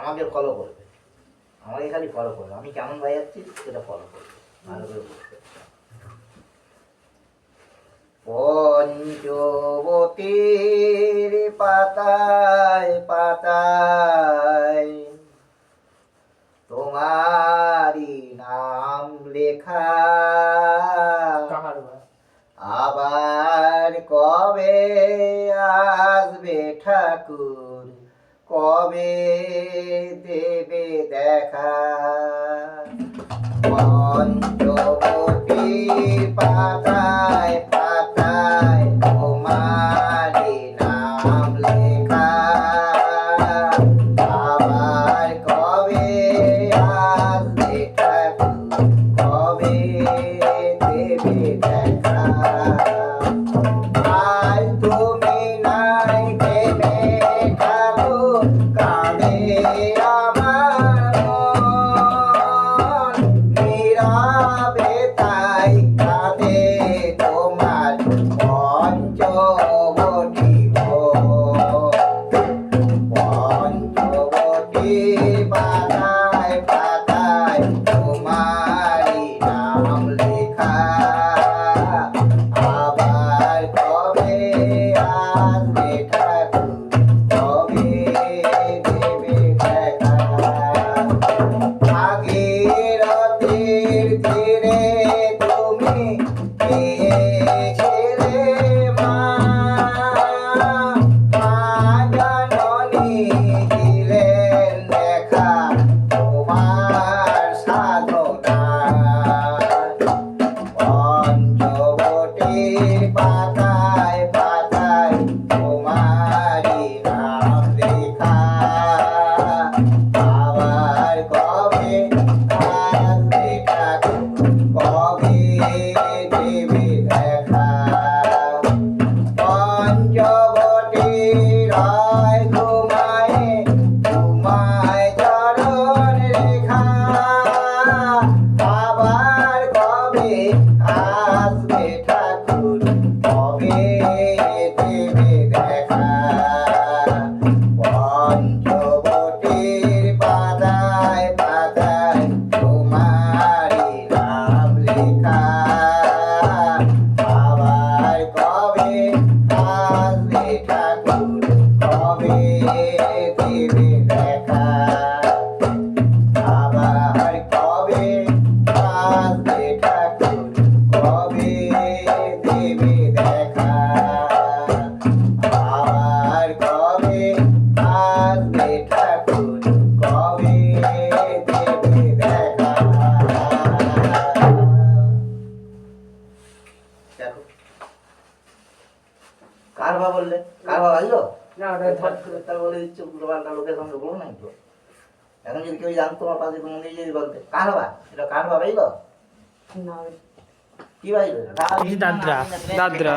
আমাকে ফলো করবে, আমাকে খালি ফলো করবে, আমি কেমন বাজাচ্ছি সেটা ফলো করবে, ভালো করে বুঝতে। পঞ্চবতীর পাতায় পাতায় তোমারি নাম লেখা, আবার কবে আসবে ঠাকুর, কবে দেবে দেখা। পঞ্চবতীর পাতায় পাতায় তোমারি নাম লেখা, আবার কবে আসবে ঠাকুর, কবে দেবে দেখা। আজ তুমি নাই থেমে থাকো, কাঁদে আমার মন, নীরবে তাই কাঁদে তোমার পঞ্চবটী পঞ্চবটী পাতায় পাতায় তোমারি নাম লেখা, আবার কবে আসবে ঠাকুর, কবে দেবে দেখা। ভাগীরথীর তীরে তুমি পেয়েছিলে মা, মা জননী দিলেন দেখা তোমার সাধনা। পঞ্চবটীর পাতায় পাতায় তোমারি নাম লেখা, আবার কবে আসবে ঠাকুর, কবে দেবে দেখা। পঞ্চবটীর হয় ঘুমায় ঘুমায় চরণ রেখা, আবার কবে আসবে ঠাকুর, কবে দেবে দেখা। পঞ্চবটীর পাতায় পাতায় তোমারি নাম লেখা, আবার কবে আসবে ঠাকুর, কবে দেবে দেখা। আবার কবে আসবে ঠাকুর, কবে দেবে দেখা। আবার কবে আসবে ঠাকুর, কবে দেবে দেখা। দেখো কার বা বললে, কার বা বাজলো না, তার বলে দিচ্ছে উল্টো পাল্টা লোকের সঙ্গে বলো নাই তো। এখন যদি কেউ জানতো তোমার পাশে মন্দির যদি বলতে কার বা, এটা কার বা বাজলো, কি বাজলো, দাদরা দাদরা।